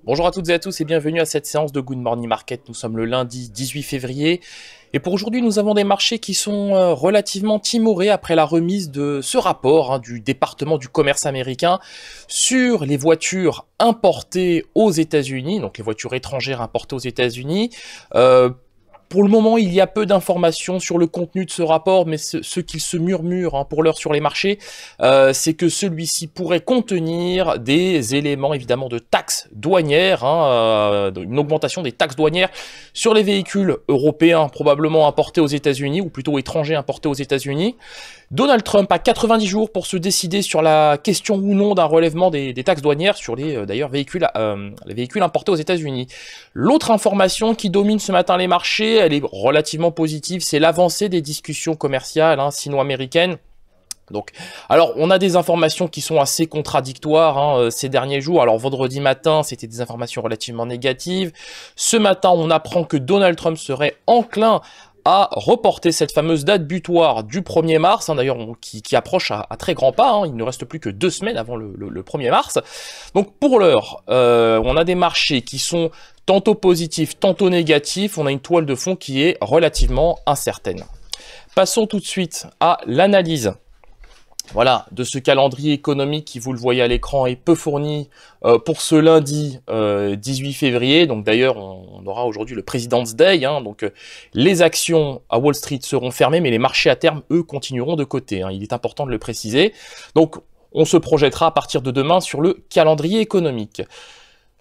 Bonjour à toutes et à tous et bienvenue à cette séance de Good Morning Market. Nous sommes le lundi 18 février et pour aujourd'hui nous avons des marchés qui sont relativement timorés après la remise de ce rapport du département du commerce américain sur les voitures importées aux États-Unis, donc les voitures étrangères importées aux États-Unis. Pour le moment, il y a peu d'informations sur le contenu de ce rapport, mais ce qu'il se murmure pour l'heure sur les marchés, c'est que celui-ci pourrait contenir des éléments évidemment de taxes douanières, une augmentation des taxes douanières sur les véhicules européens probablement importés aux États-Unis, ou plutôt étrangers importés aux États-Unis. Donald Trump a 90 jours pour se décider sur la question ou non d'un relèvement des taxes douanières sur les véhicules importés aux États-Unis. L'autre information qui domine ce matin les marchés, elle est relativement positive, c'est l'avancée des discussions commerciales sino-américaines. Donc, alors on a des informations qui sont assez contradictoires ces derniers jours. Alors vendredi matin, c'était des informations relativement négatives. Ce matin, on apprend que Donald Trump serait enclin à reporter cette fameuse date butoir du 1er mars, d'ailleurs qui approche à très grands pas, il ne reste plus que 2 semaines avant le 1er mars. Donc pour l'heure, on a des marchés qui sont tantôt positifs, tantôt négatifs, on a une toile de fond qui est relativement incertaine. Passons tout de suite à l'analyse. Voilà, de ce calendrier économique qui, vous le voyez à l'écran, est peu fourni pour ce lundi 18 février. Donc d'ailleurs, on aura aujourd'hui le President's Day. Donc les actions à Wall Street seront fermées, mais les marchés à terme, eux, continueront de côté. Il est important de le préciser. Donc on se projettera à partir de demain sur le calendrier économique.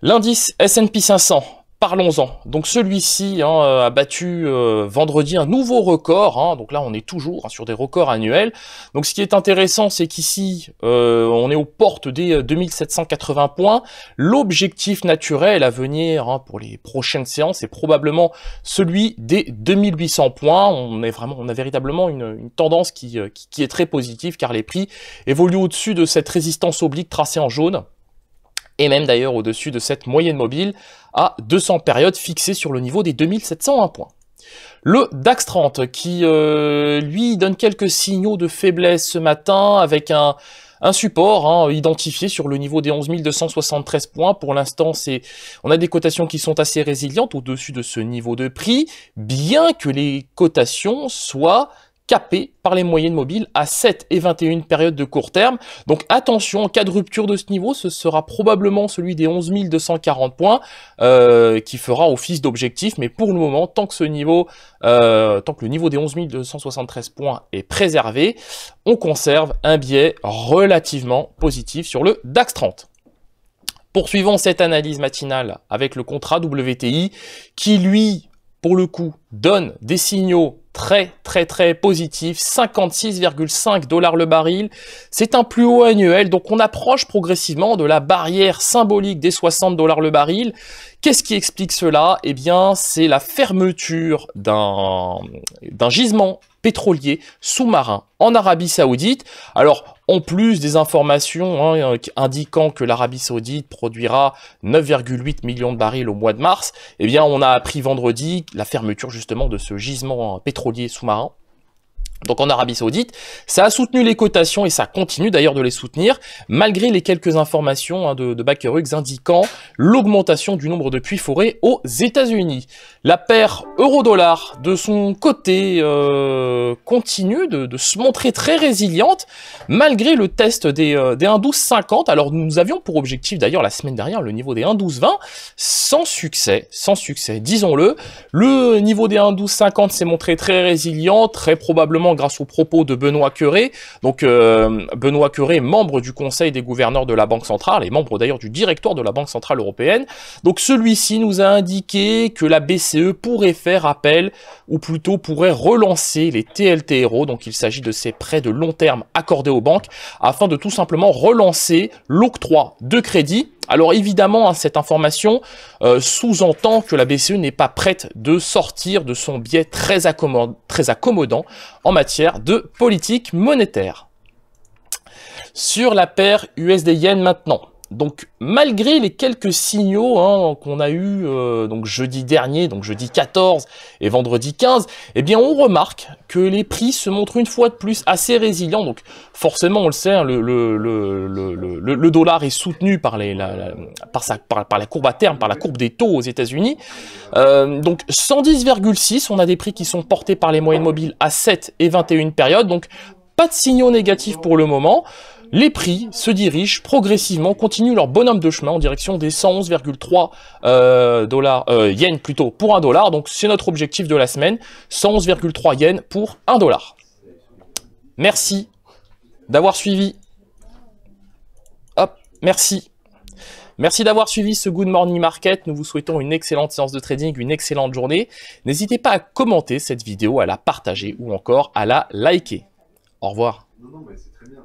L'indice S&P 500. Parlons-en. Donc celui-ci a battu vendredi un nouveau record. Donc là, on est toujours sur des records annuels. Donc ce qui est intéressant, c'est qu'ici, on est aux portes des 2780 points. L'objectif naturel à venir pour les prochaines séances est probablement celui des 2800 points. On a véritablement une tendance qui est très positive car les prix évoluent au-dessus de cette résistance oblique tracée en jaune. Et même d'ailleurs au-dessus de cette moyenne mobile à 200 périodes fixée sur le niveau des 2701 points. Le DAX 30 qui, lui, donne quelques signaux de faiblesse ce matin avec un support identifié sur le niveau des 11 273 points. Pour l'instant, on a des cotations qui sont assez résilientes au-dessus de ce niveau de prix, bien que les cotations soient capé par les moyennes mobiles à 7 et 21 périodes de court terme. Donc attention, en cas de rupture de ce niveau, ce sera probablement celui des 11 240 points qui fera office d'objectif. Mais pour le moment, tant que le niveau des 11 273 points est préservé, on conserve un biais relativement positif sur le DAX 30. Poursuivons cette analyse matinale avec le contrat WTI qui, lui, pour le coup, donne des signaux très positifs, 56,5 $ le baril. C'est un plus haut annuel, donc on approche progressivement de la barrière symbolique des 60 $ le baril. Qu'est-ce qui explique cela? Eh bien, c'est la fermeture d'un gisement pétrolier sous-marin en Arabie Saoudite. Alors, en plus des informations indiquant que l'Arabie Saoudite produira 9,8 millions de barils au mois de mars, eh bien, on a appris vendredi la fermeture justement de ce gisement pétrolier sous-marin. Donc en Arabie Saoudite, ça a soutenu les cotations et ça continue d'ailleurs de les soutenir, malgré les quelques informations de Baker-Hughes indiquant l'augmentation du nombre de puits forés aux États-Unis. La paire euro-dollar, de son côté, continue de se montrer très résiliente, malgré le test des 1,1250. Alors nous avions pour objectif d'ailleurs la semaine dernière le niveau des 1,1220, sans succès, disons-le. Le niveau des 1,1250 s'est montré très résilient, très probablement grâce aux propos de Benoît Cœuré. Donc Benoît Cœuré, membre du conseil des gouverneurs de la Banque centrale et membre d'ailleurs du directoire de la Banque centrale européenne. Donc celui-ci nous a indiqué que la BCE pourrait faire appel, ou plutôt pourrait relancer les TLTRO, donc il s'agit de ces prêts de long terme accordés aux banques, afin de tout simplement relancer l'octroi de crédit. Alors évidemment, cette information sous-entend que la BCE n'est pas prête de sortir de son biais très accommodant en matière de politique monétaire. Sur la paire USD-Yen maintenant. Donc malgré les quelques signaux hein, qu'on a eu donc jeudi dernier, donc jeudi 14 et vendredi 15, eh bien on remarque que les prix se montrent une fois de plus assez résilients. Donc forcément on le sait, hein, le dollar est soutenu par, par la courbe à terme, par la courbe des taux aux États-Unis. Donc 110,6, on a des prix qui sont portés par les moyennes mobiles à 7 et 21 périodes. Donc pas de signaux négatifs pour le moment. Les prix se dirigent progressivement, continuent leur bonhomme de chemin en direction des 111,3 yens plutôt pour $1. Donc c'est notre objectif de la semaine, 111,3 yens pour $1. Merci d'avoir suivi. Hop, merci. Merci d'avoir suivi ce Good Morning Market. Nous vous souhaitons une excellente séance de trading, une excellente journée. N'hésitez pas à commenter cette vidéo, à la partager ou encore à la liker. Au revoir. Non, mais c'est très bien.